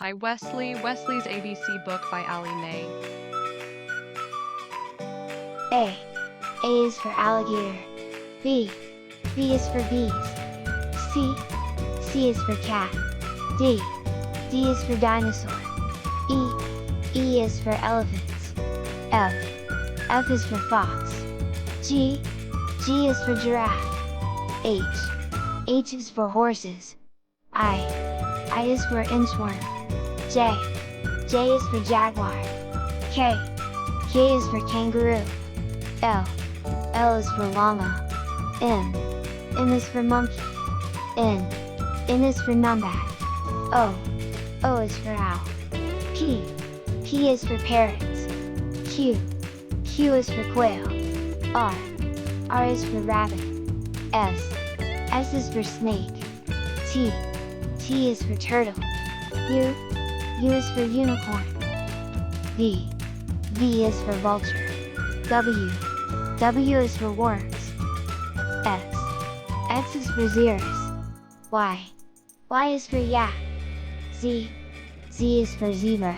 Hi Wesley, Wesley's ABC book by Ali May. A. A is for alligator. B. B is for bees. C. C is for cat. D. D is for dinosaur. E. E is for elephants. F. F is for fox. G. G is for giraffe. H. H is for horses. I. I is for inchworm. J. J is for jaguar. K. K is for kangaroo. L. L is for llama. M. M is for monkey. N. N is for numbat. O. O is for owl. P. P is for parrots. Q. Q is for quail. R. R is for rabbit. S. S is for snake. T. T is for turtle. U. U is for unicorn. V. V is for vulture. W. W is for worms. X. X is for xeris. Y. Y is for yak. Z. Z is for zebra.